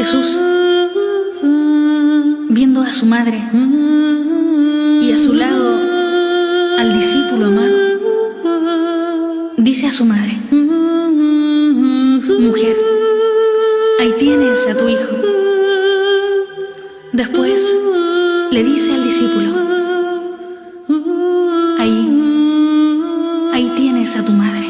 Jesús, viendo a su madre y a su lado al discípulo amado, dice a su madre: mujer, ahí tienes a tu hijo. Después le dice al discípulo: ahí tienes a tu madre.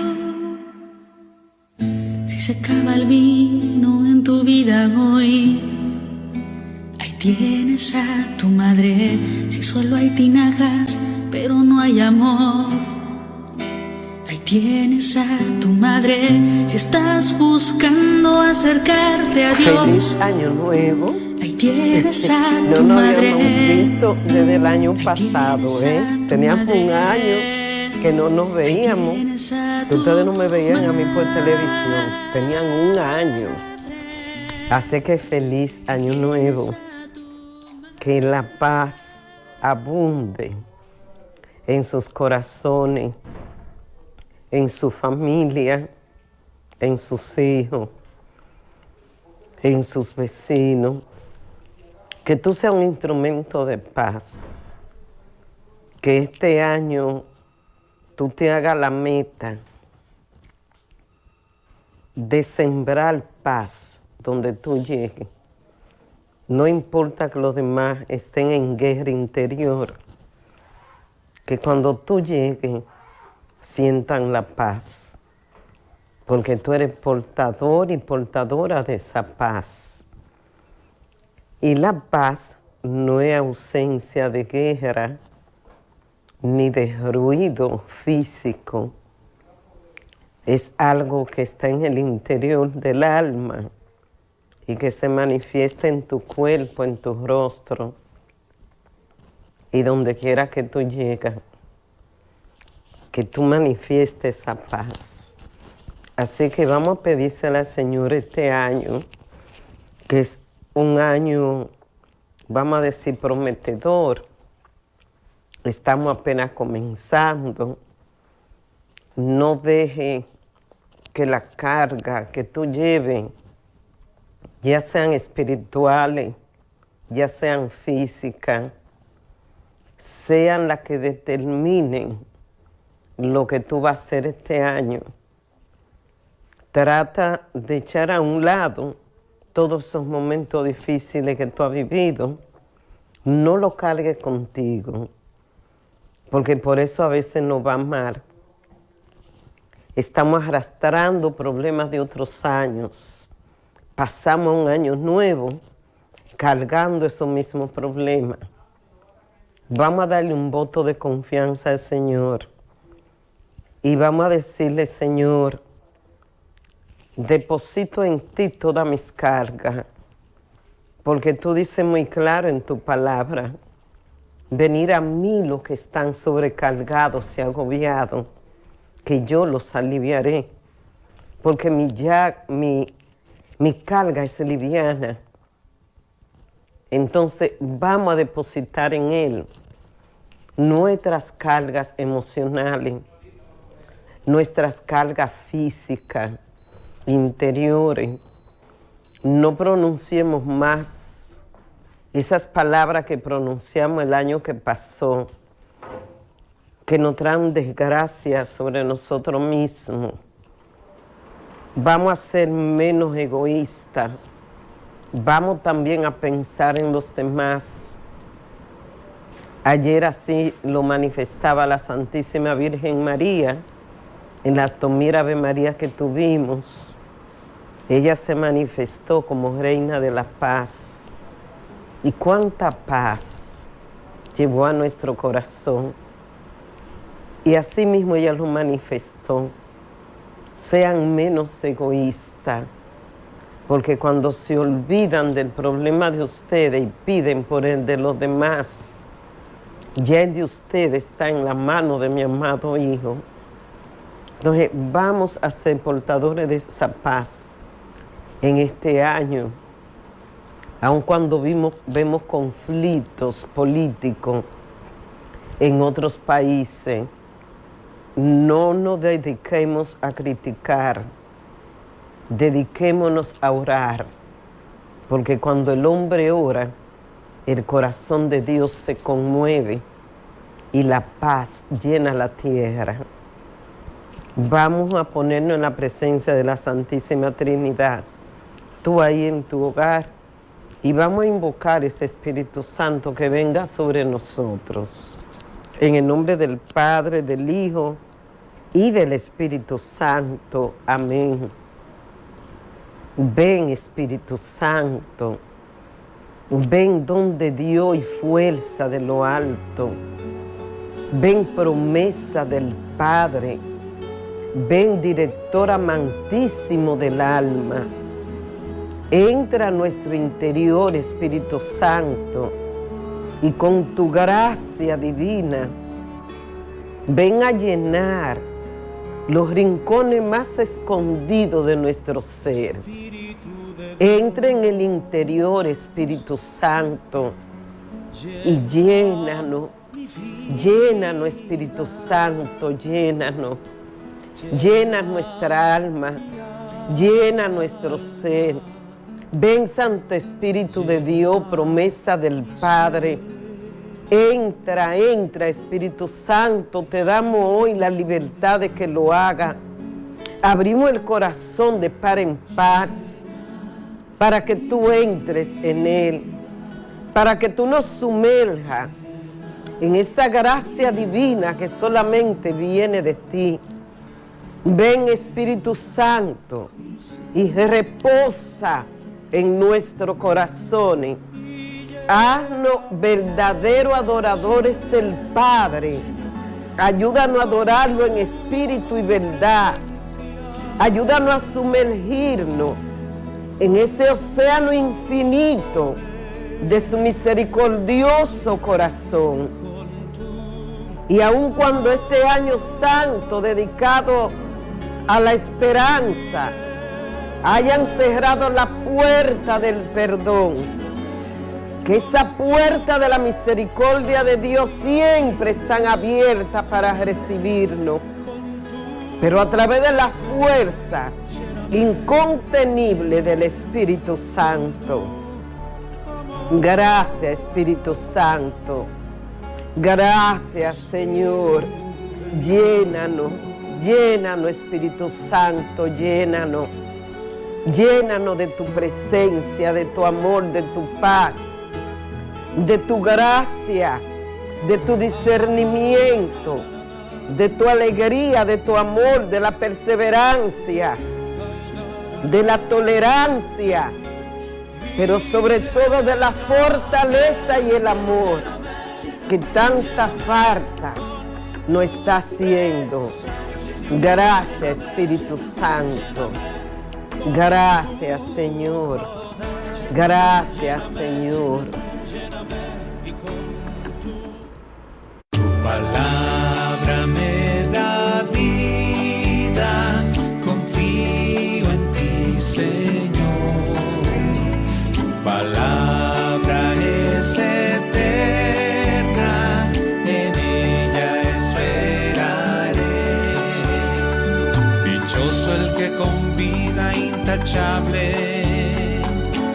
Si se acaba el vino en tu vida hoy, ahí tienes a tu madre. Si solo hay tinajas pero no hay amor, ahí tienes a tu madre. Si estás buscando acercarte a Dios, feliz año nuevo. ahí tienes a tu no madre. No habíamos visto desde el año pasado, Teníamos un año que no nos veíamos. Que ustedes no me veían a mí por televisión. Tenían un año. Así que feliz año nuevo. Que la paz abunde en sus corazones, en su familia, en sus hijos, en sus vecinos. Que tú seas un instrumento de paz. Que este año tú te hagas la meta de sembrar paz donde tú llegues. No importa que los demás estén en guerra interior, que cuando tú llegues sientan la paz, porque tú eres portador y portadora de esa paz. Y la paz no es ausencia de guerra ni de ruido físico. Es algo que está en el interior del alma y que se manifiesta en tu cuerpo, en tu rostro y donde quiera que tú llegas, que tú manifiestes esa paz. Así que vamos a pedírsela al Señor este año, que es un año, vamos a decir, prometedor. Estamos apenas comenzando. No deje que la carga que tú lleves, ya sean espirituales, ya sean físicas, sean las que determinen lo que tú vas a hacer este año. Trata de echar a un lado todos esos momentos difíciles que tú has vivido. No lo cargues contigo, porque por eso a veces nos va mal. Estamos arrastrando problemas de otros años. Pasamos un año nuevo cargando esos mismos problemas. Vamos a darle un voto de confianza al Señor. Y vamos a decirle: Señor, deposito en ti todas mis cargas. Porque tú dices muy claro en tu palabra: venir a mí los que están sobrecargados y agobiados, que yo los aliviaré, porque mi carga es liviana. Entonces vamos a depositar en Él nuestras cargas emocionales, nuestras cargas físicas, interiores. No pronunciemos más esas palabras que pronunciamos el año que pasó, que nos traen desgracia sobre nosotros mismos. Vamos a ser menos egoístas. Vamos también a pensar en los demás. Ayer así lo manifestaba la Santísima Virgen María en las 2000 Ave María que tuvimos. Ella se manifestó como Reina de la Paz. Y cuánta paz llevó a nuestro corazón. Y así mismo ella lo manifestó. Sean menos egoístas, porque cuando se olvidan del problema de ustedes y piden por el de los demás, ya el de ustedes está en la mano de mi amado Hijo. Entonces vamos a ser portadores de esa paz en este año, aun cuando vemos conflictos políticos en otros países. No nos dediquemos a criticar, dediquémonos a orar, porque cuando el hombre ora, el corazón de Dios se conmueve y la paz llena la tierra. Vamos a ponernos en la presencia de la Santísima Trinidad, tú ahí en tu hogar, y vamos a invocar ese Espíritu Santo que venga sobre nosotros. En el nombre del Padre, del Hijo y del Espíritu Santo. Amén. Ven, Espíritu Santo. Ven, don de Dios y fuerza de lo alto. Ven, promesa del Padre. Ven, director amantísimo del alma. Entra a nuestro interior, Espíritu Santo, y con tu gracia divina, ven a llenar los rincones más escondidos de nuestro ser. Entra en el interior, Espíritu Santo, y llénanos, llénanos, Espíritu Santo, llénanos. Llena nuestra alma, llena nuestro ser. Ven, Santo Espíritu de Dios, promesa del Padre. Entra, entra, Espíritu Santo, te damos hoy la libertad de que lo haga. Abrimos el corazón de par en par para que tú entres en él, para que tú nos sumerjas en esa gracia divina que solamente viene de ti. Ven, Espíritu Santo, y reposa en nuestros corazones. Haznos verdaderos adoradores del Padre. Ayúdanos a adorarlo en espíritu y verdad. Ayúdanos a sumergirnos en ese océano infinito de su misericordioso corazón. Y aun cuando este año santo dedicado a la esperanza hayan cerrado la puerta del perdón, que esa puerta de la misericordia de Dios siempre están abiertas para recibirnos, pero a través de la fuerza incontenible del Espíritu Santo. Gracias, Espíritu Santo. Gracias, Señor. Llénanos, llénanos, Espíritu Santo, llénanos. Llénanos de tu presencia, de tu amor, de tu paz, de tu gracia, de tu discernimiento, de tu alegría, de tu amor, de la perseverancia, de la tolerancia, pero sobre todo de la fortaleza y el amor que tanta falta nos está haciendo. Gracias, Espíritu Santo. Gracias, Señor. Gracias, Señor. Tu palabra me da vida, confío en ti, Señor. Tu palabra es eterna, en ella esperaré. Dichoso el que con vida intachable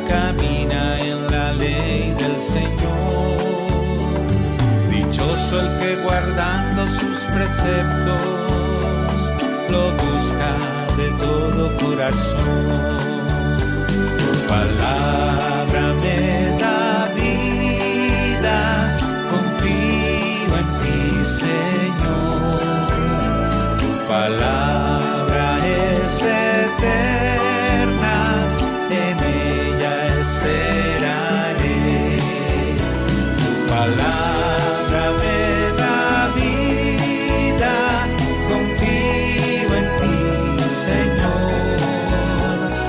camina en la ley del Señor. Dichoso el que guardando sus preceptos lo busca de todo corazón. Tu palabra me da vida, confío en ti, Señor. Tu palabra es eterna, en ella esperaré. Tu palabra me da vida, confío en ti, Señor.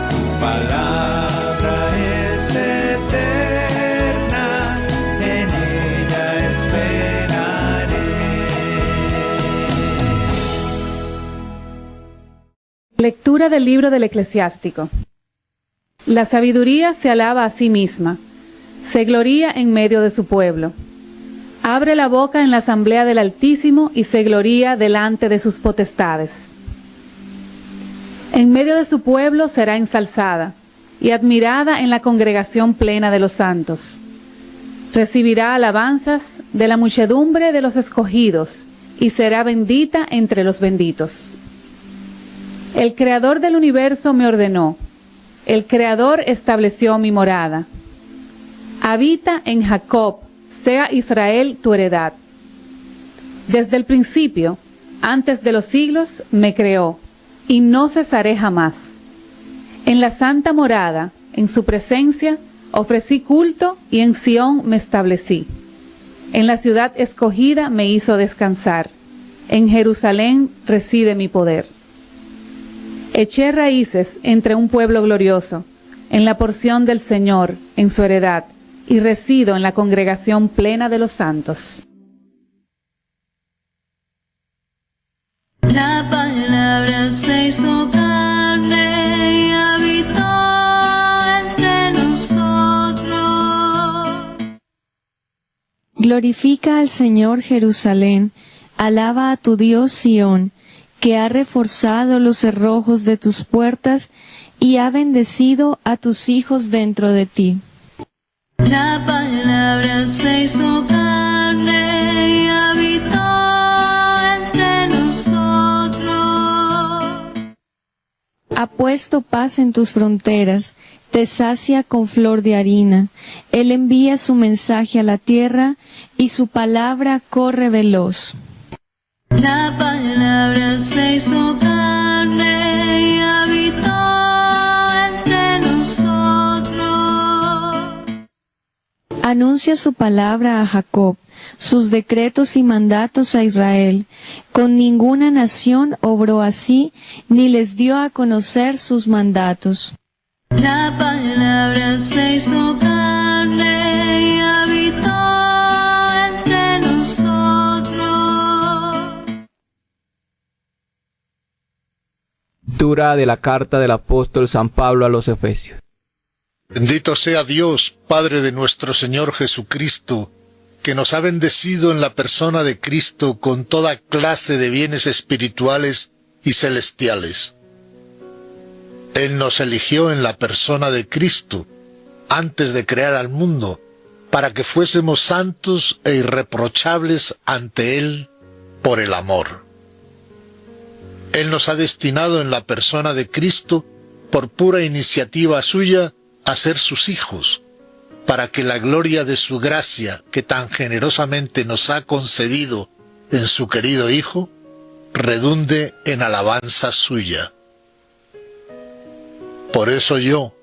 Tu palabra es eterna, en ella esperaré. Lectura del libro del Eclesiástico. La sabiduría se alaba a sí misma, se gloría en medio de su pueblo. Abre la boca en la asamblea del Altísimo y se gloría delante de sus potestades. En medio de su pueblo será ensalzada, y admirada en la congregación plena de los santos. Recibirá alabanzas de la muchedumbre de los escogidos y será bendita entre los benditos. El Creador del universo me ordenó, el Creador estableció mi morada. Habita en Jacob, sea Israel tu heredad. Desde el principio, antes de los siglos, me creó, y no cesaré jamás. En la santa morada, en su presencia, ofrecí culto y en Sión me establecí. En la ciudad escogida me hizo descansar. En Jerusalén reside mi poder. Eché raíces entre un pueblo glorioso, en la porción del Señor, en su heredad, y resido en la congregación plena de los santos. La palabra se hizo carne y habitó entre nosotros. Glorifica al Señor Jerusalén, alaba a tu Dios Sión, que ha reforzado los cerrojos de tus puertas y ha bendecido a tus hijos dentro de ti. La palabra se hizo carne y habitó entre nosotros. Ha puesto paz en tus fronteras, te sacia con flor de harina. Él envía su mensaje a la tierra y su palabra corre veloz. La palabra se hizo carne y habitó entre nosotros. Anuncia su palabra a Jacob, sus decretos y mandatos a Israel. Con ninguna nación obró así, ni les dio a conocer sus mandatos. La palabra se hizo carne y habitó entre nosotros. Lectura de la carta del apóstol San Pablo a los Efesios. Bendito sea Dios, Padre de nuestro Señor Jesucristo, que nos ha bendecido en la persona de Cristo con toda clase de bienes espirituales y celestiales. Él nos eligió en la persona de Cristo, antes de crear al mundo, para que fuésemos santos e irreprochables ante Él por el amor. Él nos ha destinado en la persona de Cristo, por pura iniciativa suya, a ser sus hijos, para que la gloria de su gracia, que tan generosamente nos ha concedido en su querido Hijo, redunde en alabanza suya. Por eso yo,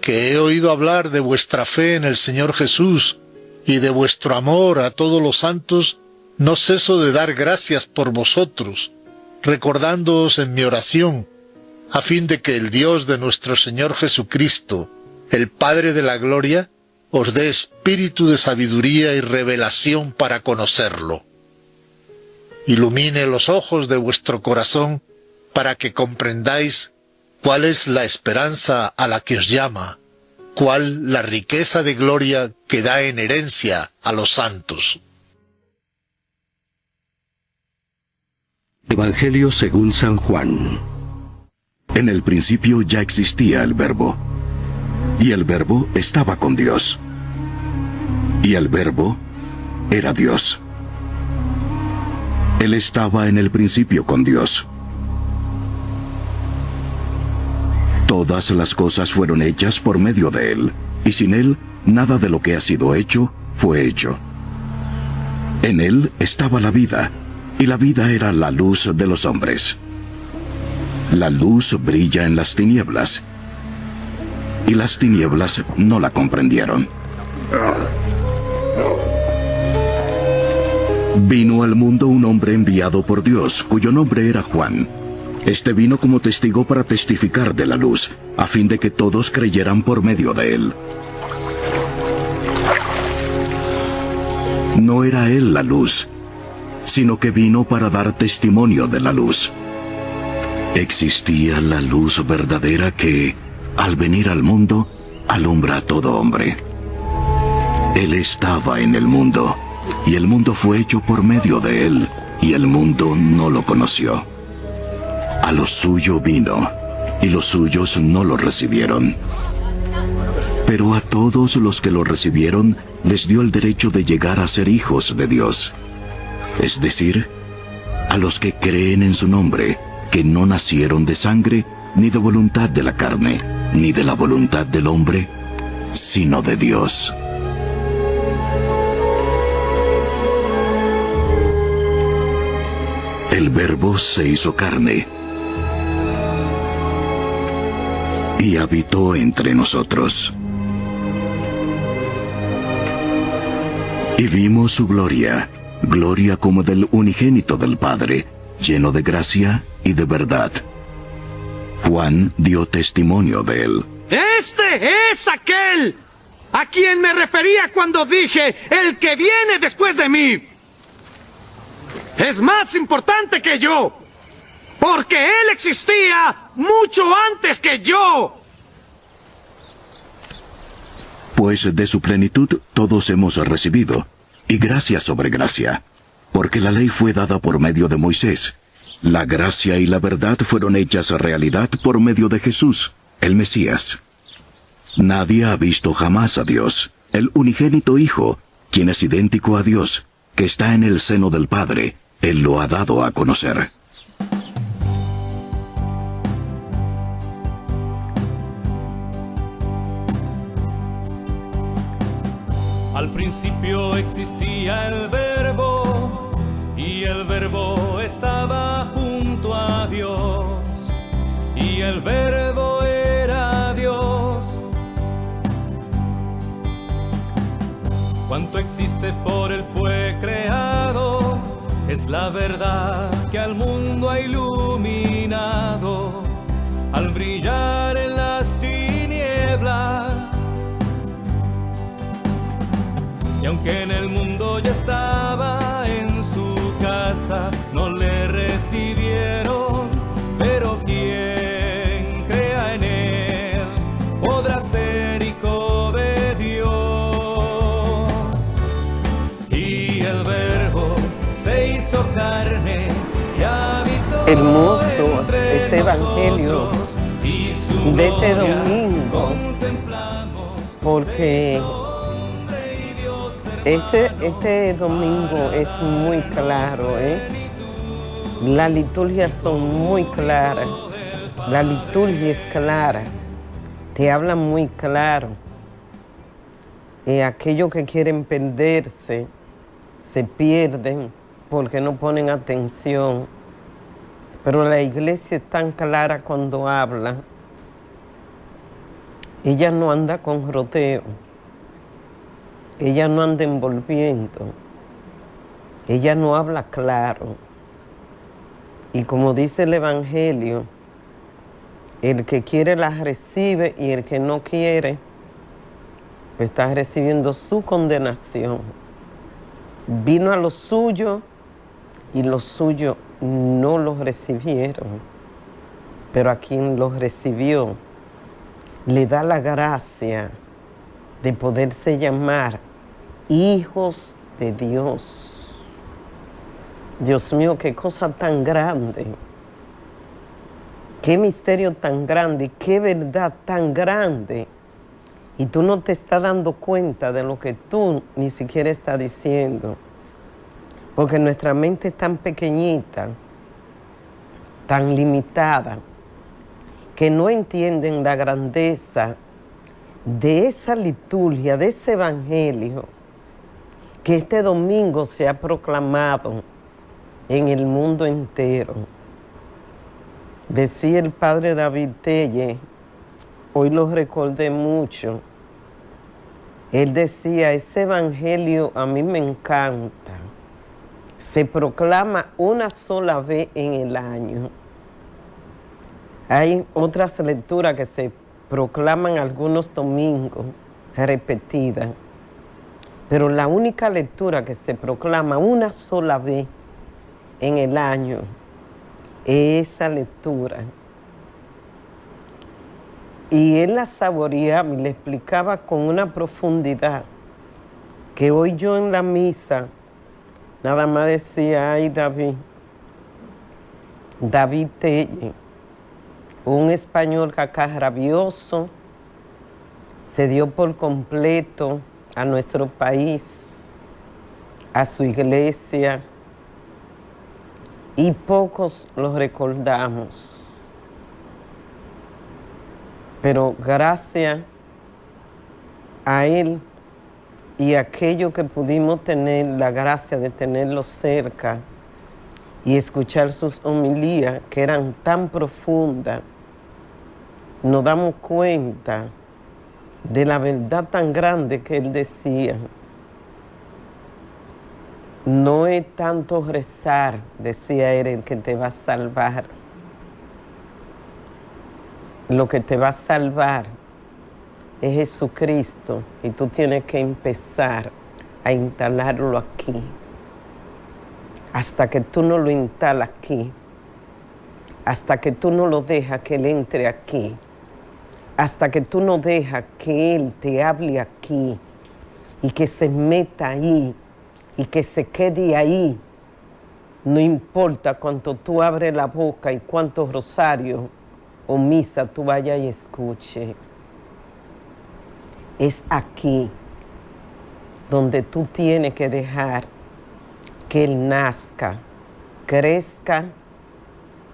que he oído hablar de vuestra fe en el Señor Jesús y de vuestro amor a todos los santos, no ceso de dar gracias por vosotros, recordándoos en mi oración, a fin de que el Dios de nuestro Señor Jesucristo, el Padre de la Gloria, os dé espíritu de sabiduría y revelación para conocerlo. Ilumine los ojos de vuestro corazón para que comprendáis cuál es la esperanza a la que os llama, cuál la riqueza de gloria que da en herencia a los santos. Evangelio según San Juan. En el principio ya existía el Verbo, y el Verbo estaba con Dios, y el Verbo era Dios. Él estaba en el principio con Dios. Todas las cosas fueron hechas por medio de Él, y sin Él nada de lo que ha sido hecho fue hecho. En Él estaba la vida, y la vida era la luz de los hombres. La luz brilla en las tinieblas, y las tinieblas no la comprendieron. Vino al mundo un hombre enviado por Dios, cuyo nombre era Juan. Este vino como testigo para testificar de la luz, a fin de que todos creyeran por medio de él. No era él la luz, sino que vino para dar testimonio de la luz. Existía la luz verdadera que, al venir al mundo, alumbra a todo hombre. Él estaba en el mundo, y el mundo fue hecho por medio de él, y el mundo no lo conoció. A lo suyo vino, y los suyos no lo recibieron. Pero a todos los que lo recibieron les dio el derecho de llegar a ser hijos de Dios. Es decir, a los que creen en su nombre, que no nacieron de sangre, ni de voluntad de la carne, ni de la voluntad del hombre, sino de Dios. El Verbo se hizo carne y habitó entre nosotros. Y vimos su gloria, gloria como del unigénito del Padre, lleno de gracia y de verdad. Juan dio testimonio de él. Este es aquel a quien me refería cuando dije, el que viene después de mí es más importante que yo, porque él existía mucho antes que yo. Pues de su plenitud todos hemos recibido, y gracia sobre gracia, porque la ley fue dada por medio de Moisés. La gracia y la verdad fueron hechas realidad por medio de Jesús, el Mesías. Nadie ha visto jamás a Dios, el unigénito Hijo, quien es idéntico a Dios, que está en el seno del Padre. Él lo ha dado a conocer. Al principio existía el Verbo, y el Verbo estaba junto a Dios, y el Verbo era Dios. Cuanto existe por él fue creado, es la verdad que al mundo ha iluminado, al brillar en las tinieblas. Y aunque en el mundo ya estaba en su casa, no le recibieron, pero quien crea en él podrá ser hijo de Dios. Y el Verbo se hizo carne y habitó Hermoso entre este evangelio nosotros, y su de este gloria domingo, contemplamos. porque este domingo es muy claro, Las liturgias son muy claras. La liturgia es clara, te habla muy claro. Aquellos que quieren perderse, se pierden porque no ponen atención. Pero la iglesia es tan clara cuando habla. Ella no anda con rodeo. Ella no anda envolviendo. Ella no habla claro. Y como dice el Evangelio, el que quiere la recibe y el que no quiere, pues está recibiendo su condenación. Vino a lo suyo y los suyos no los recibieron. Pero a quien los recibió, le da la gracia de poderse llamar hijos de Dios. Dios mío, qué cosa tan grande, qué misterio tan grande, qué verdad tan grande. Y tú no te estás dando cuenta de lo que tú ni siquiera estás diciendo. Porque nuestra mente es tan pequeñita, tan limitada, que no entienden la grandeza de esa liturgia, de ese evangelio, que este domingo se ha proclamado en el mundo entero. Decía el padre David Telle, hoy lo recordé mucho, él decía, ese evangelio a mí me encanta, se proclama una sola vez en el año. Hay otras lecturas que se proclaman algunos domingos, repetidas, pero la única lectura que se proclama una sola vez en el año es esa lectura. Y él la saboreaba y le explicaba con una profundidad que hoy yo en la misa nada más decía, ay David Telle, un español cacarrabioso, se dio por completo a nuestro país, a su iglesia, y pocos lo recordamos. Pero gracias a él y aquello que pudimos tener la gracia de tenerlo cerca y escuchar sus homilías que eran tan profundas, nos damos cuenta de la verdad tan grande que él decía. No es tanto rezar, decía él, el que te va a salvar. Lo que te va a salvar es Jesucristo y tú tienes que empezar a instalarlo aquí. Hasta que tú no lo instalas aquí, hasta que tú no lo dejas que Él entre aquí, hasta que tú no dejas que Él te hable aquí y que se meta ahí y que se quede ahí, no importa cuánto tú abres la boca y cuántos rosarios o misa tú vayas y escuches. Es aquí donde tú tienes que dejar que Él nazca, crezca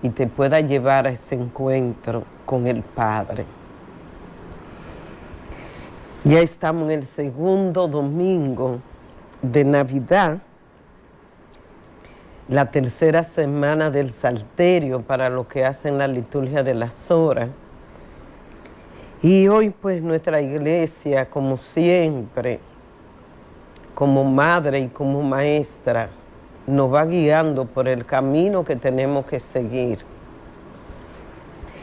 y te pueda llevar a ese encuentro con el Padre. Ya estamos en el segundo domingo de Navidad, la tercera semana del Salterio para los que hacen la liturgia de las horas. Y hoy pues nuestra iglesia, como siempre, como madre y como maestra, nos va guiando por el camino que tenemos que seguir.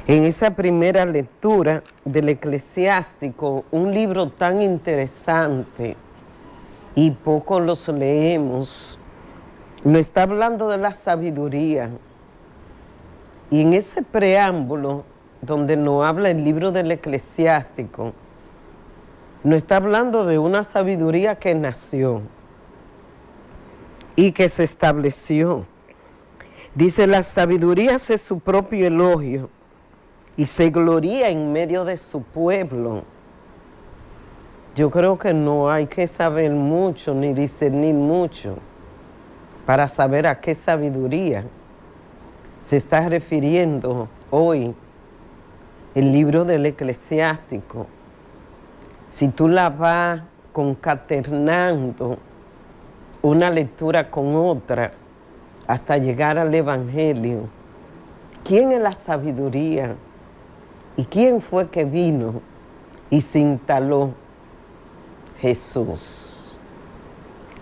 En esa primera lectura del Eclesiástico, un libro tan interesante y poco los leemos, nos está hablando de la sabiduría. Y en ese preámbulo, donde nos habla el libro del Eclesiástico, nos está hablando de una sabiduría que nació y que se estableció. Dice, la sabiduría hace su propio elogio y se gloría en medio de su pueblo. Yo creo que no hay que saber mucho ni discernir mucho para saber a qué sabiduría se está refiriendo hoy el libro del Eclesiástico. Si tú la vas concaternando una lectura con otra hasta llegar al Evangelio, ¿quién es la sabiduría? ¿Y quién fue que vino y se instaló? Jesús.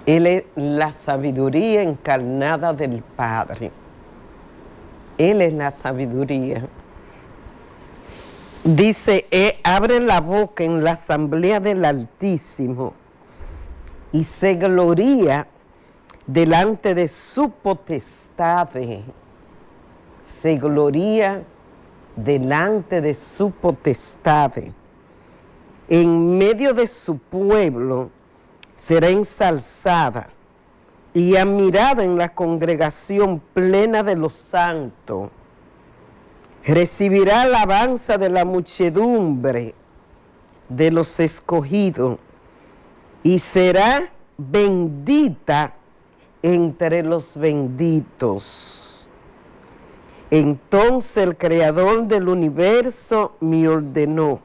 Él es la sabiduría encarnada del Padre. Él es la sabiduría. Dice, abre la boca en la asamblea del Altísimo y se gloría delante de su potestad. Se gloría delante de su potestad. En medio de su pueblo será ensalzada y admirada en la congregación plena de los santos. Recibirá alabanza de la muchedumbre de los escogidos y será bendita entre los benditos. Entonces el Creador del universo me ordenó.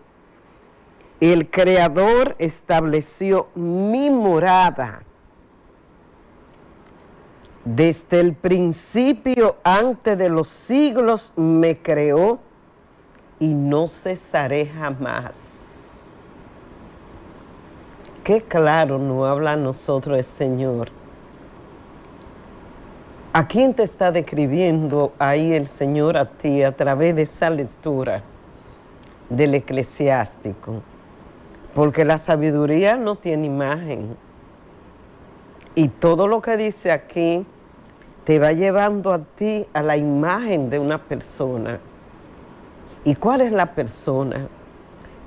El Creador estableció mi morada. Desde el principio, antes de los siglos, me creó y no cesaré jamás. Qué claro nos habla a nosotros el Señor. ¿A quién te está describiendo ahí el Señor a ti a través de esa lectura del Eclesiástico? Porque la sabiduría no tiene imagen. Y todo lo que dice aquí te va llevando a ti a la imagen de una persona. ¿Y cuál es la persona?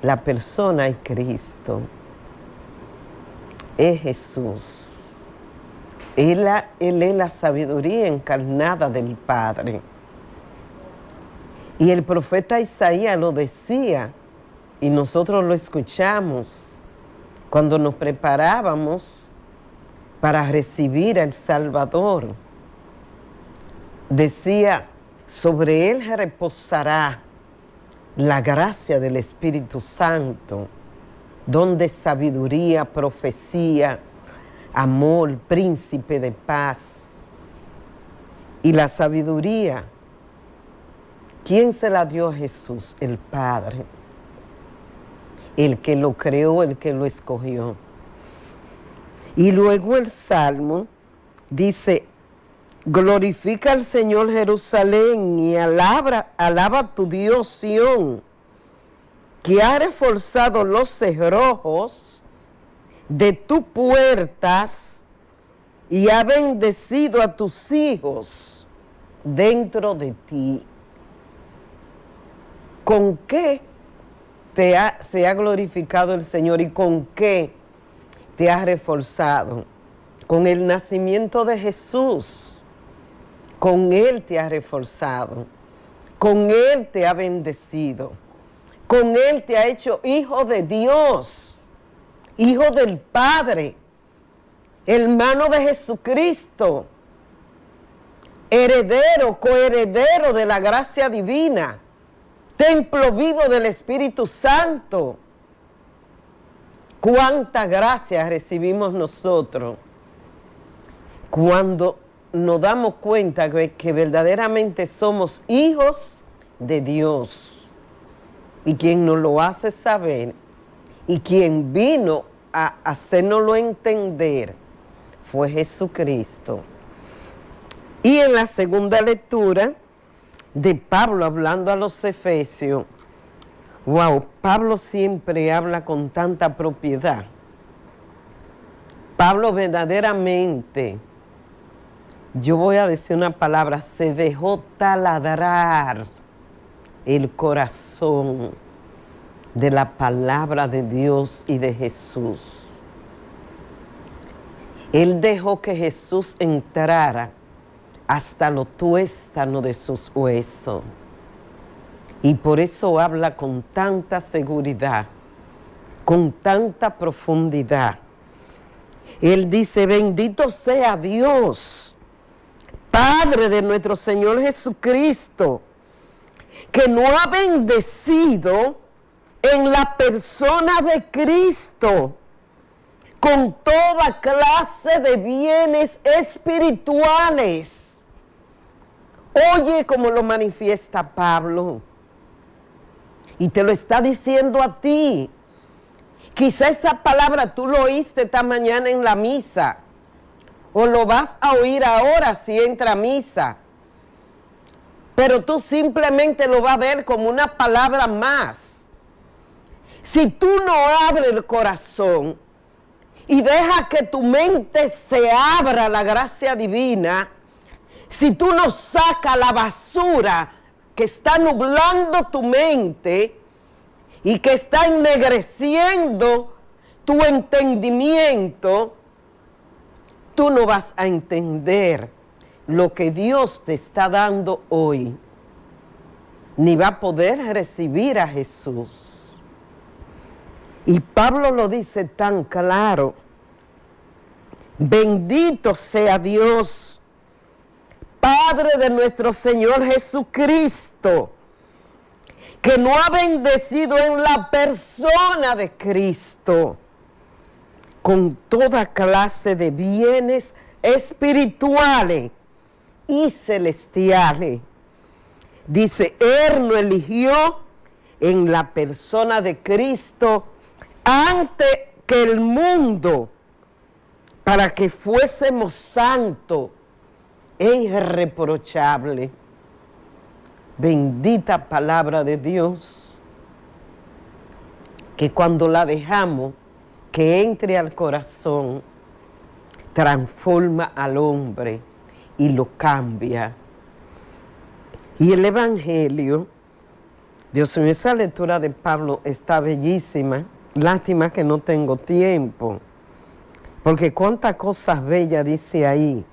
La persona es Cristo. Es Jesús. Él es la sabiduría encarnada del Padre. Y el profeta Isaías lo decía y nosotros lo escuchamos cuando nos preparábamos para recibir al Salvador. Decía, sobre él reposará la gracia del Espíritu Santo, donde sabiduría, profecía, amor, príncipe de paz. Y la sabiduría, ¿quién se la dio a Jesús? El Padre. El que lo creó, el que lo escogió. Y luego el Salmo dice, glorifica al Señor Jerusalén y alaba a tu Dios Sión, que ha reforzado los cerrojos de tus puertas y ha bendecido a tus hijos dentro de ti. ¿Con qué se ha glorificado el Señor y con qué te ha reforzado? Con el nacimiento de Jesús. Con Él te ha reforzado. Con Él te ha bendecido. Con Él te ha hecho hijo de Dios, hijo del Padre, hermano de Jesucristo, heredero, coheredero de la gracia divina, templo vivo del Espíritu Santo. Cuánta gracia recibimos nosotros cuando nos damos cuenta que verdaderamente somos hijos de Dios. Y quien nos lo hace saber y quien vino a hacérnoslo entender fue Jesucristo. Y en la segunda lectura de Pablo hablando a los Efesios, wow, Pablo siempre habla con tanta propiedad. Pablo verdaderamente, yo voy a decir una palabra, se dejó taladrar el corazón de la palabra de Dios y de Jesús. Él dejó que Jesús entrara hasta lo tuéstano de sus huesos. Y por eso habla con tanta seguridad, con tanta profundidad. Él dice, bendito sea Dios, Padre de nuestro Señor Jesucristo, que nos ha bendecido en la persona de Cristo con toda clase de bienes espirituales. Oye cómo lo manifiesta Pablo. Y te lo está diciendo a ti. Quizá esa palabra tú lo oíste esta mañana en la misa. O lo vas a oír ahora si entra a misa. Pero tú simplemente lo vas a ver como una palabra más. Si tú no abres el corazón y dejas que tu mente se abra a la gracia divina, si tú no sacas la basura que está nublando tu mente y que está ennegreciendo tu entendimiento, tú no vas a entender lo que Dios te está dando hoy, ni va a poder recibir a Jesús. Y Pablo lo dice tan claro, bendito sea Dios, Padre de nuestro Señor Jesucristo, que nos ha bendecido en la persona de Cristo con toda clase de bienes espirituales y celestiales. Dice, Él nos eligió en la persona de Cristo antes que el mundo, para que fuésemos santos e irreprochables. Bendita palabra de Dios, que cuando la dejamos que entre al corazón, transforma al hombre y lo cambia. Y el Evangelio, Dios mío, esa lectura de Pablo está bellísima. Lástima que no tengo tiempo, porque cuántas cosas bellas dice ahí,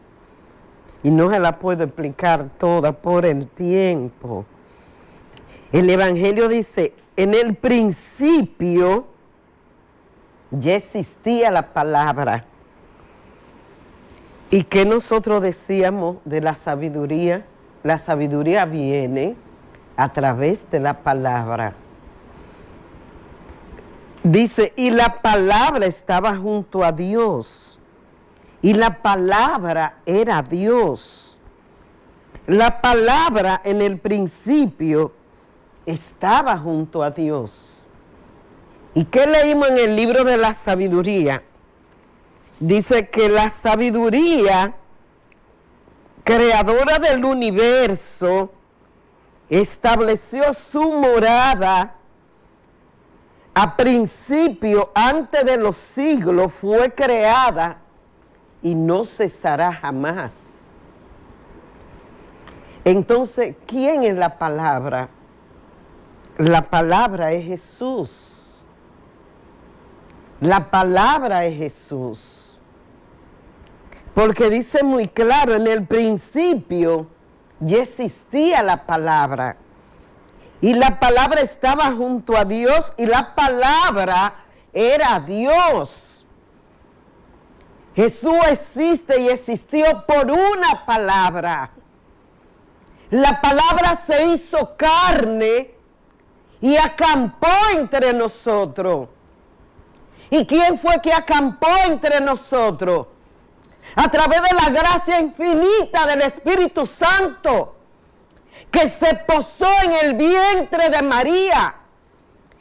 y no se la puedo explicar toda por el tiempo. El Evangelio dice, en el principio ya existía la palabra. ¿Y qué nosotros decíamos de la sabiduría? La sabiduría viene a través de la palabra. Dice, y la palabra estaba junto a Dios, y la palabra era Dios. La palabra en el principio estaba junto a Dios. ¿Y qué leímos en el libro de la sabiduría? Dice que la sabiduría, creadora del universo, estableció su morada a principio, antes de los siglos, fue creada y no cesará jamás. Entonces, ¿quién es la palabra? La palabra es Jesús. La palabra es Jesús. Porque dice muy claro, en el principio ya existía la palabra. Y la palabra estaba junto a Dios y la palabra era Dios. Jesús existe y existió por una palabra. La palabra se hizo carne y acampó entre nosotros. ¿Y quién fue que acampó entre nosotros? A través de la gracia infinita del Espíritu Santo, que se posó en el vientre de María.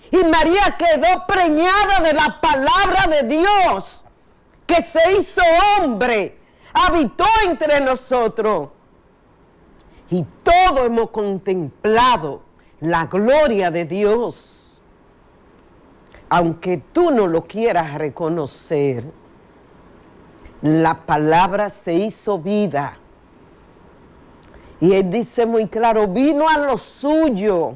Y María quedó preñada de la palabra de Dios, que se hizo hombre, habitó entre nosotros. Y todos hemos contemplado la gloria de Dios. Aunque tú no lo quieras reconocer, la palabra se hizo vida. Y él dice muy claro, vino a lo suyo.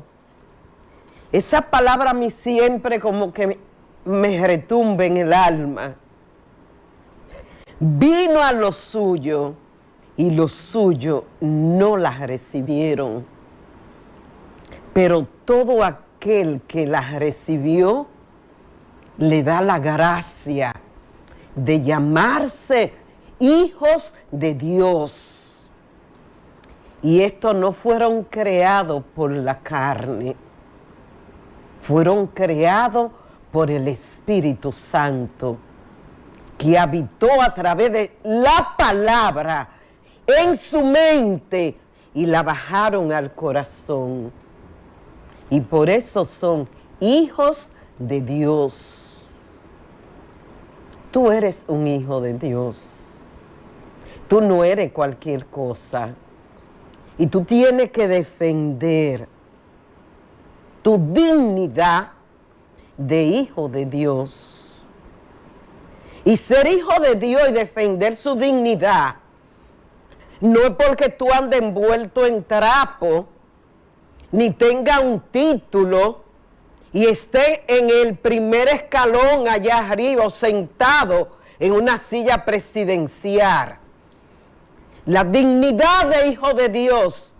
Esa palabra a mí siempre como que me retumba en el alma. Vino a lo suyo y los suyos no la recibieron. Pero todo aquel que la recibió, le da la gracia de llamarse hijos de Dios. Y estos no fueron creados por la carne, fueron creados por el Espíritu Santo, que habitó a través de la palabra en su mente y la bajaron al corazón. Y por eso son hijos de Dios. Tú eres un hijo de Dios. Tú no eres cualquier cosa. Y tú tienes que defender tu dignidad de hijo de Dios. Y ser hijo de Dios y defender su dignidad no es porque tú andes envuelto en trapo, ni tenga un título y esté en el primer escalón allá arriba o sentado en una silla presidencial. La dignidad de hijo de Dios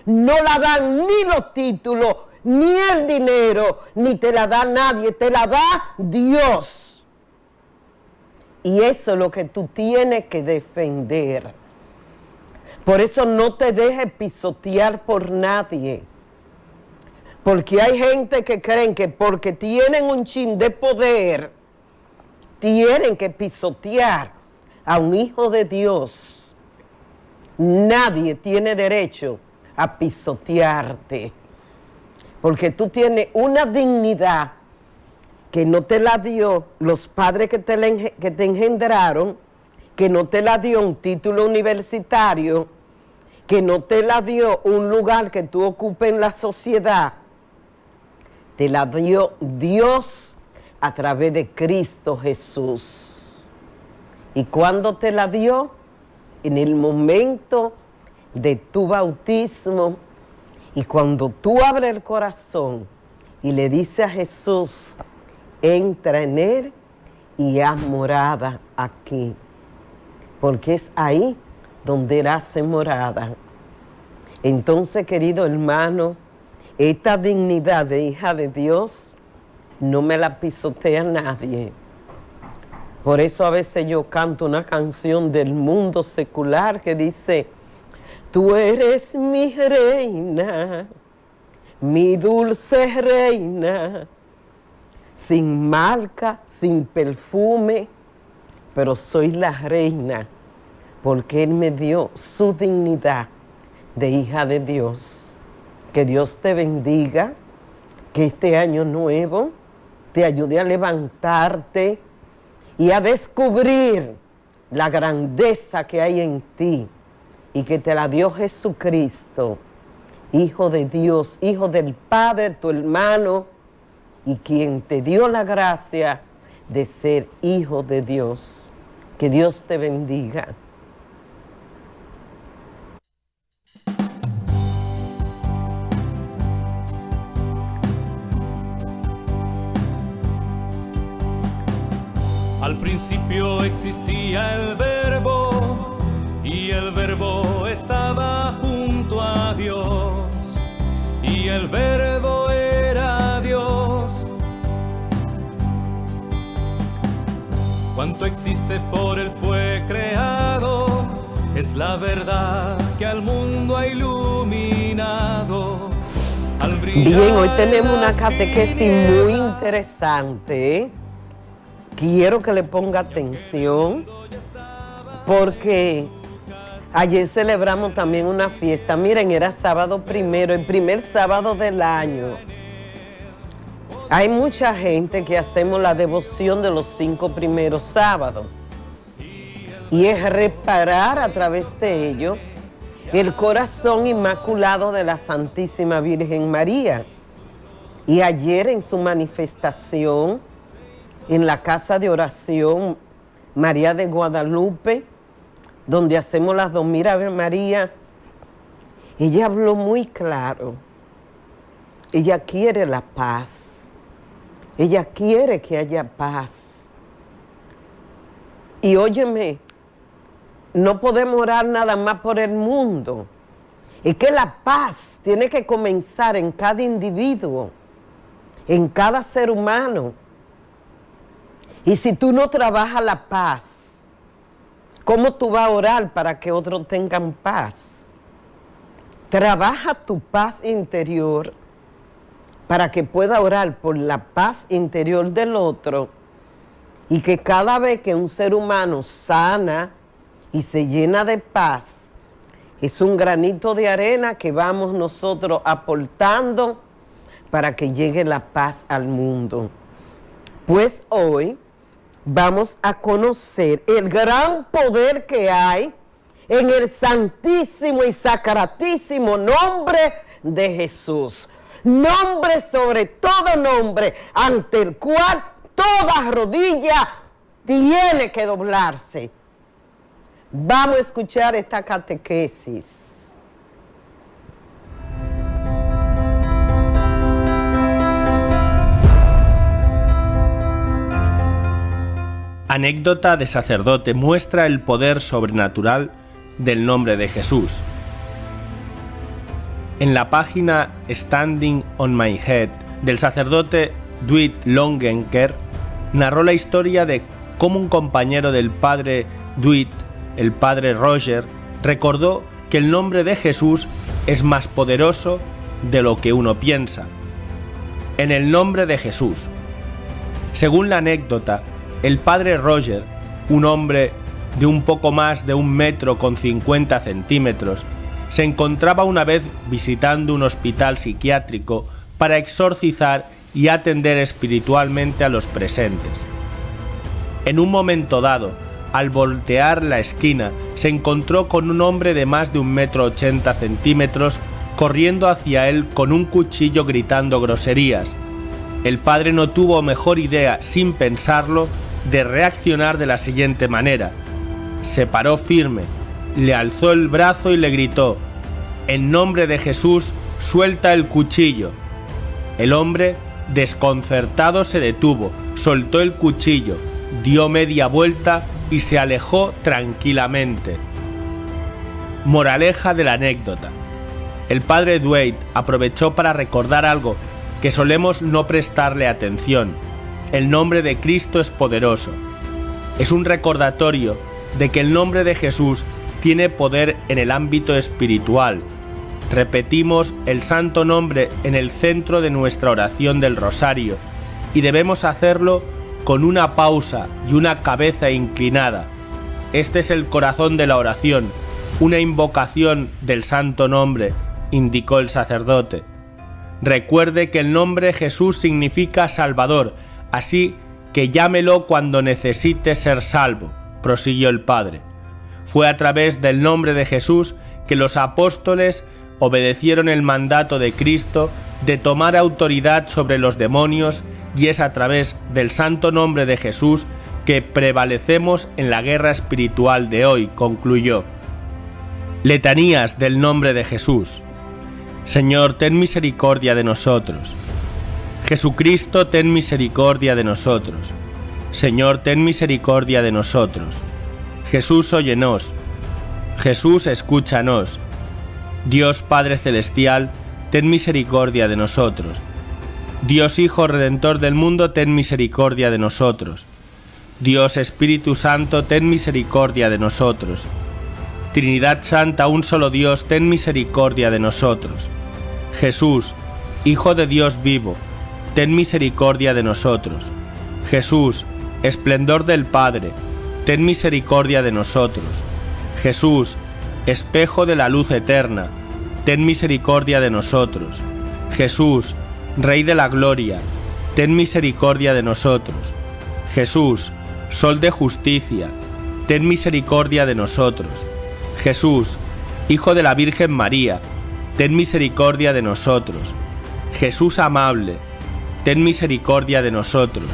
no la dan ni los títulos, ni el dinero, ni te la da nadie, te la da Dios. Y eso es lo que tú tienes que defender. Por eso no te dejes pisotear por nadie. Porque hay gente que creen que porque tienen un chin de poder, tienen que pisotear a un hijo de Dios. Nadie tiene derecho a pisotearte. Porque tú tienes una dignidad que no te la dio los padres que te engendraron, que no te la dio un título universitario, que no te la dio un lugar que tú ocupes en la sociedad. Te la dio Dios a través de Cristo Jesús. ¿Y cuándo te la dio? En el momento de tu bautismo. Y cuando tú abres el corazón y le dices a Jesús, entra en él y haz morada aquí. Porque es ahí donde él hace morada. Entonces, querido hermano, esta dignidad de hija de Dios no me la pisotea nadie. Por eso a veces yo canto una canción del mundo secular que dice: tú eres mi reina, mi dulce reina, sin marca, sin perfume, pero soy la reina, porque Él me dio su dignidad de hija de Dios. Que Dios te bendiga, que este año nuevo te ayude a levantarte y a descubrir la grandeza que hay en ti y que te la dio Jesucristo, Hijo de Dios, Hijo del Padre, tu hermano, y quien te dio la gracia de ser hijo de Dios. Que Dios te bendiga. Al principio existía el verbo, y el verbo estaba junto a Dios, y el verbo era Dios. Cuanto existe por Él fue creado, es la verdad que al mundo ha iluminado. Bien, hoy tenemos una catequesis muy interesante, ¿eh? Quiero que le ponga atención porque ayer celebramos también una fiesta. Miren, era sábado primero, el primer sábado del año. Hay mucha gente que hacemos la devoción de los 5 primeros sábados. Y es reparar a través de ello el corazón inmaculado de la Santísima Virgen María. Y ayer en su manifestación en la casa de oración María de Guadalupe, donde hacemos las 2000 Ave María, ella habló muy claro. Ella quiere la paz. Ella quiere que haya paz. Y óyeme, no podemos orar nada más por el mundo. Es que la paz tiene que comenzar en cada individuo, en cada ser humano. Y si tú no trabajas la paz, ¿cómo tú vas a orar para que otros tengan paz? Trabaja tu paz interior para que pueda orar por la paz interior del otro, y que cada vez que un ser humano sana y se llena de paz, es un granito de arena que vamos nosotros aportando para que llegue la paz al mundo. Pues hoy vamos a conocer el gran poder que hay en el santísimo y sacratísimo nombre de Jesús. Nombre sobre todo nombre, ante el cual toda rodilla tiene que doblarse. Vamos a escuchar esta catequesis. Anécdota de sacerdote muestra el poder sobrenatural del nombre de Jesús. En la página Standing on My Head del sacerdote Dwight Longenecker narró la historia de cómo un compañero del padre Dwight, el padre Roger, recordó que el nombre de Jesús es más poderoso de lo que uno piensa. En el nombre de Jesús. Según la anécdota, el padre Roger, un hombre de un poco más de 1,50 m, se encontraba una vez visitando un hospital psiquiátrico para exorcizar y atender espiritualmente a los presentes. En un momento dado, al voltear la esquina, se encontró con un hombre de más de 1,80 m corriendo hacia él con un cuchillo gritando groserías. El padre no tuvo mejor idea, sin pensarlo, de reaccionar de la siguiente manera. Se paró firme, le alzó el brazo y le gritó: «En nombre de Jesús, suelta el cuchillo». El hombre, desconcertado, se detuvo, soltó el cuchillo, dio media vuelta y se alejó tranquilamente. Moraleja de la anécdota: el padre Dwight aprovechó para recordar algo que solemos no prestarle atención. El nombre de Cristo es poderoso. Es un recordatorio de que el nombre de Jesús tiene poder en el ámbito espiritual. Repetimos el santo nombre en el centro de nuestra oración del rosario y debemos hacerlo con una pausa y una cabeza inclinada. Este es el corazón de la oración, una invocación del santo nombre, indicó el sacerdote. Recuerde que el nombre Jesús significa Salvador, así que llámelo cuando necesite ser salvo, prosiguió el padre. Fue a través del nombre de Jesús que los apóstoles obedecieron el mandato de Cristo de tomar autoridad sobre los demonios, y es a través del santo nombre de Jesús que prevalecemos en la guerra espiritual de hoy, concluyó. Letanías del nombre de Jesús. Señor, ten misericordia de nosotros. Jesucristo, ten misericordia de nosotros. Señor, ten misericordia de nosotros. Jesús, óyenos. Jesús, escúchanos. Dios Padre Celestial, ten misericordia de nosotros. Dios Hijo Redentor del mundo, ten misericordia de nosotros. Dios Espíritu Santo, ten misericordia de nosotros. Trinidad Santa, un solo Dios, ten misericordia de nosotros. Jesús, Hijo de Dios vivo, ten misericordia de nosotros. Jesús, esplendor del Padre, ten misericordia de nosotros. Jesús, espejo de la luz eterna, ten misericordia de nosotros. Jesús, Rey de la gloria, ten misericordia de nosotros. Jesús, Sol de justicia, ten misericordia de nosotros. Jesús, Hijo de la Virgen María, ten misericordia de nosotros. Jesús amable, ten misericordia de nosotros.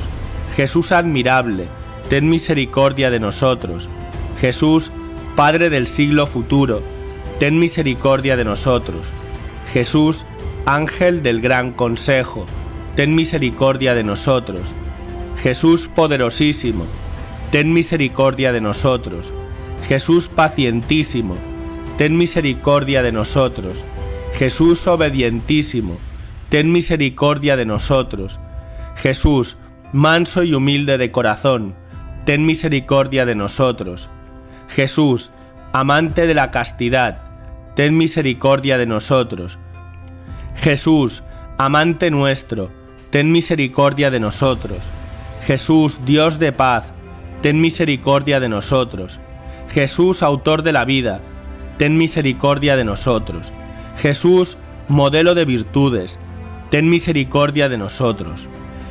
Jesús admirable, ten misericordia de nosotros. Jesús, Padre del siglo futuro, ten misericordia de nosotros. Jesús, Ángel del gran consejo, ten misericordia de nosotros. Jesús poderosísimo, ten misericordia de nosotros. Jesús pacientísimo, ten misericordia de nosotros. Jesús obedientísimo, ten misericordia de nosotros. Jesús, manso y humilde de corazón, ten misericordia de nosotros. Jesús, amante de la castidad, ten misericordia de nosotros. Jesús, amante nuestro, ten misericordia de nosotros. Jesús, Dios de paz, ten misericordia de nosotros. Jesús, autor de la vida, ten misericordia de nosotros. Jesús, modelo de virtudes, ten misericordia de nosotros.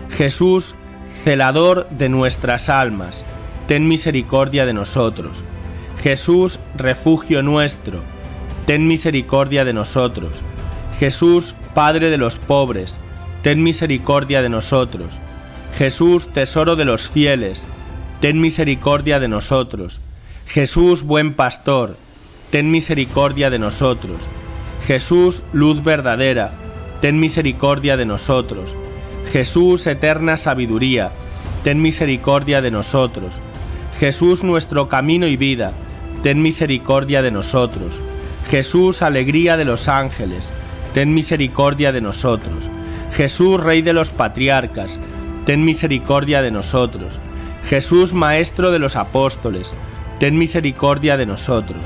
Jesús, celador de nuestras almas, ten misericordia de nosotros. Jesús, refugio nuestro, ten misericordia de nosotros. Jesús, Padre de los pobres, ten misericordia de nosotros. Jesús, tesoro de los fieles, ten misericordia de nosotros. Jesús, buen pastor, ten misericordia de nosotros. Jesús, luz verdadera, ten misericordia de nosotros. Jesús, eterna sabiduría, ten misericordia de nosotros. Jesús, nuestro camino y vida, ten misericordia de nosotros. Jesús, alegría de los ángeles, ten misericordia de nosotros. Jesús, Rey de los patriarcas, ten misericordia de nosotros. Jesús, Maestro de los apóstoles, ten misericordia de nosotros.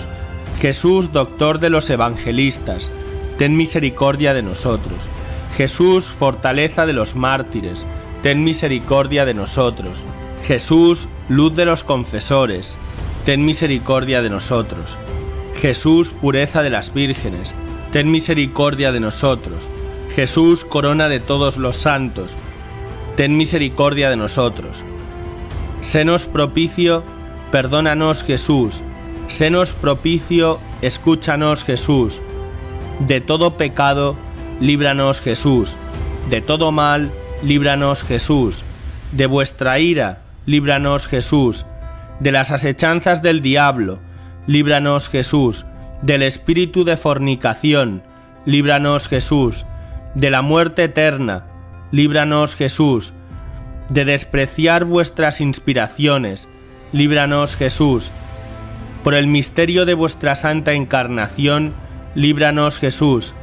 Jesús, Doctor de los evangelistas, ten misericordia de nosotros. Jesús, fortaleza de los mártires, ten misericordia de nosotros. Jesús, luz de los confesores, ten misericordia de nosotros. Jesús, pureza de las vírgenes, ten misericordia de nosotros. Jesús, corona de todos los santos, ten misericordia de nosotros. Senos propicio, perdónanos Jesús. Senos propicio, escúchanos Jesús. De todo pecado, líbranos Jesús. De todo mal, líbranos Jesús. De vuestra ira, líbranos Jesús. De las asechanzas del diablo, líbranos Jesús. Del espíritu de fornicación, líbranos Jesús. De la muerte eterna, líbranos Jesús. De despreciar vuestras inspiraciones, líbranos Jesús. Por el misterio de vuestra santa encarnación, líbranos Jesús.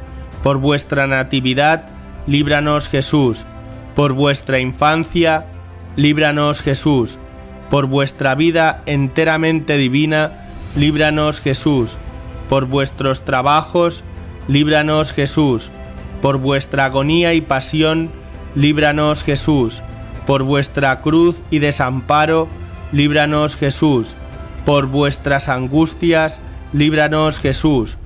Por vuestra natividad, líbranos Jesús. Por vuestra infancia, líbranos Jesús. Por vuestra vida enteramente divina, líbranos Jesús. Por vuestros trabajos, líbranos Jesús. Por vuestra agonía y pasión, líbranos Jesús. Por vuestra cruz y desamparo, líbranos Jesús. Por vuestras angustias, líbranos Jesús.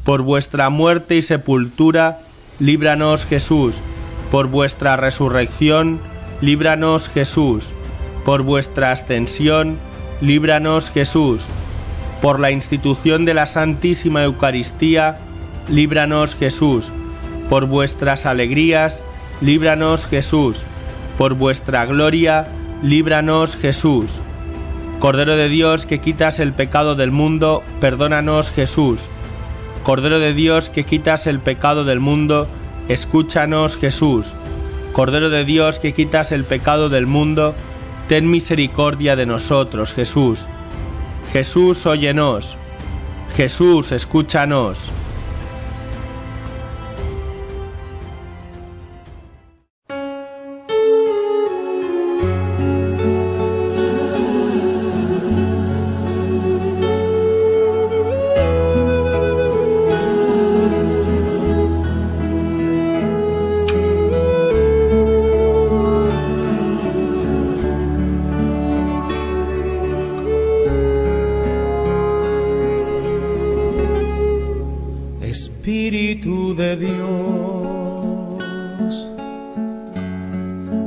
Por vuestra muerte y sepultura, líbranos Jesús. Por vuestra resurrección, líbranos Jesús. Por vuestra ascensión, líbranos Jesús. Por la institución de la Santísima Eucaristía, líbranos Jesús. Por vuestras alegrías, líbranos Jesús. Por vuestra gloria, líbranos Jesús. Cordero de Dios que quitas el pecado del mundo, perdónanos Jesús. Cordero de Dios que quitas el pecado del mundo, escúchanos Jesús. Cordero de Dios que quitas el pecado del mundo, ten misericordia de nosotros, Jesús. Jesús, óyenos. Jesús, escúchanos. Espíritu de Dios,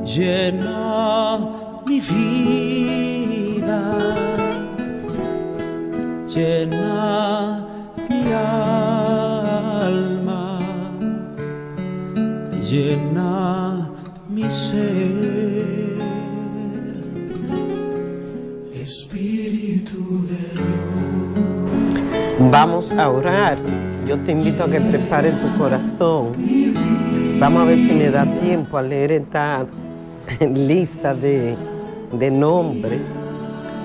llena mi vida, llena mi alma, llena mi ser. Espíritu de Dios. Vamos a orar. Yo te invito a que prepares tu corazón. Vamos a ver si me da tiempo a leer esta lista de nombres.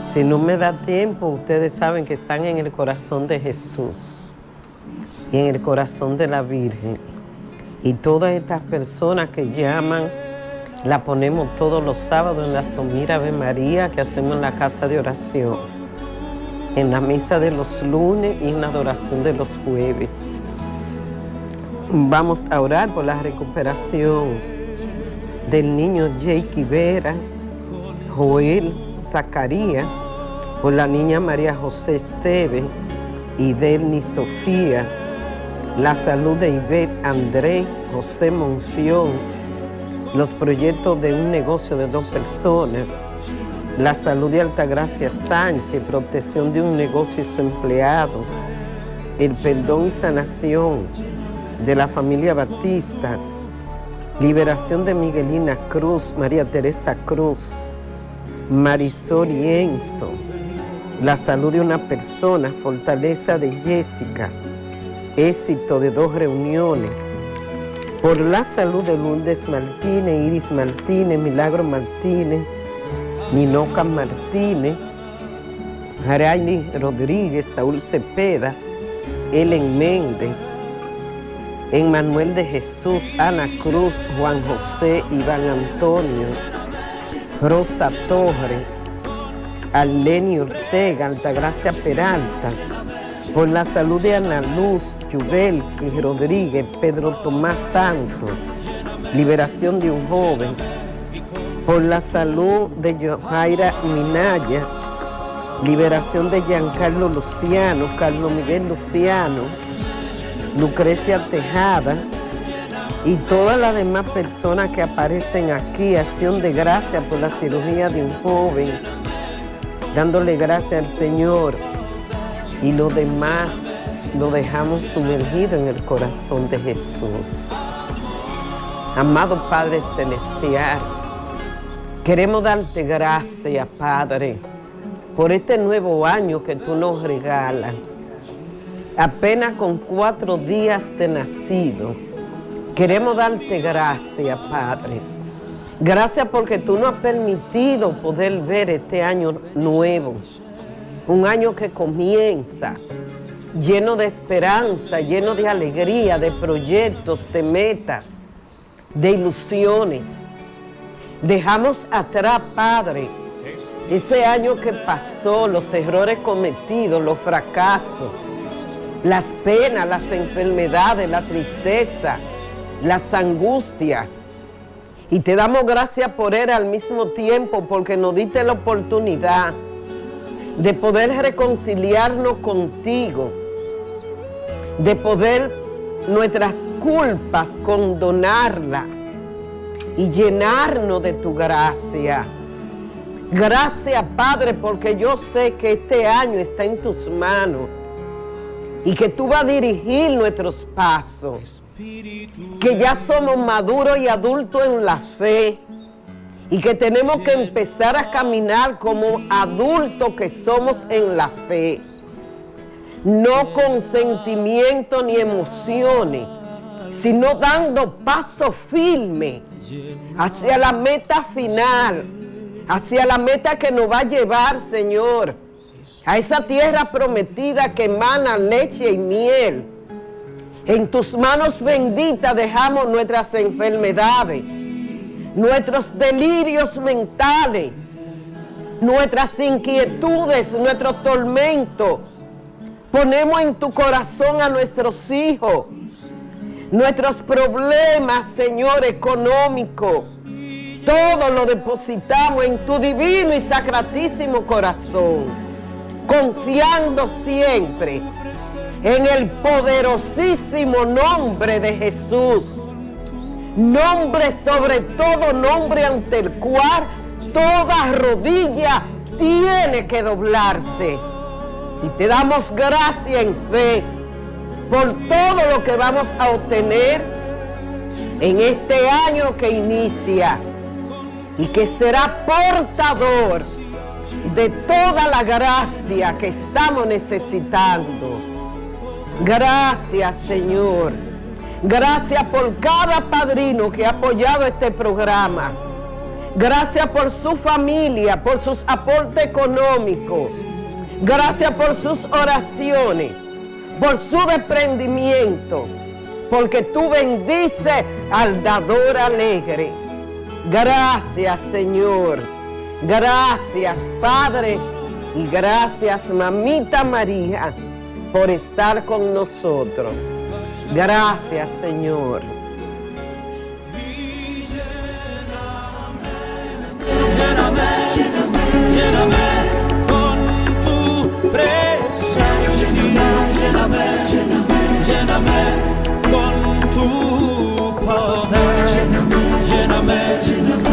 Si no me da tiempo, ustedes saben que están en el corazón de Jesús y en el corazón de la Virgen. Y todas estas personas que llaman, la ponemos todos los sábados en las Tomira Ave María que hacemos en la casa de oración, en la misa de los lunes y en la adoración de los jueves. Vamos a orar por la recuperación del niño Jake Vera, Joel Zacarías, por la niña María José Esteve y Delni Sofía, la salud de Ivette André, José Monción, los proyectos de un negocio de 2 personas, la salud de Altagracia Sánchez, protección de un negocio y su empleado, el perdón y sanación de la familia Batista, liberación de Miguelina Cruz, María Teresa Cruz, Marisol y Enzo, la salud de una persona, fortaleza de Jessica, éxito de 2 reuniones, por la salud de Lourdes Martínez, Iris Martínez, Milagro Martínez, Ninoca Martínez, Araini Rodríguez, Saúl Cepeda, Ellen Méndez, Emmanuel de Jesús, Ana Cruz, Juan José, Iván Antonio, Rosa Torre, Arleni Ortega, Altagracia Peralta, por la salud de Ana Luz, Yubelki Rodríguez, Pedro Tomás Santos, liberación de un joven, por la salud de Johaira Minaya, liberación de Giancarlo Luciano, Carlos Miguel Luciano, Lucrecia Tejada y todas las demás personas que aparecen aquí, acción de gracias por la cirugía de un joven, dándole gracias al Señor, y lo demás lo dejamos sumergido en el corazón de Jesús. Amado Padre Celestial, queremos darte gracias, Padre, por este nuevo año que tú nos regalas. Apenas con 4 días de nacido, queremos darte gracias, Padre. Gracias porque tú nos has permitido poder ver este año nuevo, un año que comienza lleno de esperanza, lleno de alegría, de proyectos, de metas, de ilusiones. Dejamos atrás, Padre, ese año que pasó, los errores cometidos, los fracasos, las penas, las enfermedades, la tristeza, las angustias. Y te damos gracias por él al mismo tiempo, porque nos diste la oportunidad de poder reconciliarnos contigo, de poder nuestras culpas condonarlas y llenarnos de tu gracia. Gracias, Padre, porque yo sé que este año está en tus manos y que tú vas a dirigir nuestros pasos, que ya somos maduros y adultos en la fe y que tenemos que empezar a caminar como adultos que somos en la fe, no con sentimientos ni emociones, sino dando paso firme hacia la meta final, hacia la meta que nos va a llevar, Señor, a esa tierra prometida que emana leche y miel. En tus manos benditas dejamos nuestras enfermedades, nuestros delirios mentales, nuestras inquietudes, nuestros tormentos. Ponemos en tu corazón a nuestros hijos, nuestros problemas, Señor, económicos. Todo lo depositamos en tu divino y sacratísimo corazón, confiando siempre en el poderosísimo nombre de Jesús, nombre sobre todo nombre ante el cual toda rodilla tiene que doblarse. Y te damos gracias en fe por todo lo que vamos a obtener en este año que inicia y que será portador de toda la gracia que estamos necesitando. Gracias, Señor. Gracias por cada padrino que ha apoyado este programa. Gracias por su familia, por sus aportes económicos. Gracias por sus oraciones, por su desprendimiento, porque tú bendices al dador alegre. Gracias, Señor. Gracias, Padre, y gracias, Mamita María, por estar con nosotros. Gracias, Señor. Lléname, lléname con tu presencia. Lléname, lléname con tu poder. Lléname.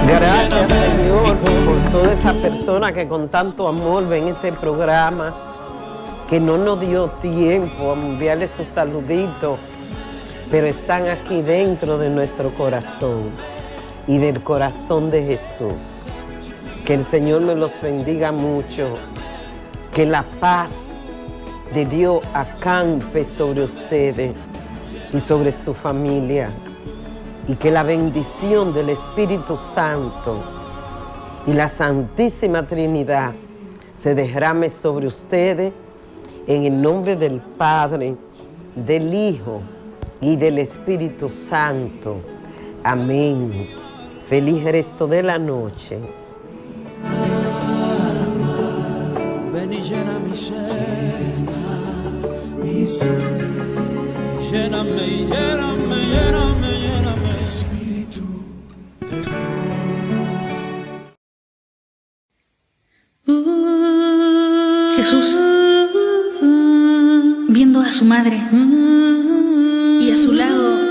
Gracias, Señor, por toda esa persona que con tanto amor ven este programa, que no nos dio tiempo a enviarle sus saluditos, pero están aquí dentro de nuestro corazón y del corazón de Jesús. Que el Señor me los bendiga mucho, que la paz de Dios acampe sobre ustedes y sobre su familia, y que la bendición del Espíritu Santo y la Santísima Trinidad se derrame sobre ustedes en el nombre del Padre, del Hijo y del Espíritu Santo. Amén. Feliz resto de la noche. Ven y llena mi ser, lléname, lléname, lléname, lléname, Espíritu de Dios. Jesús, viendo a su madre y a su lado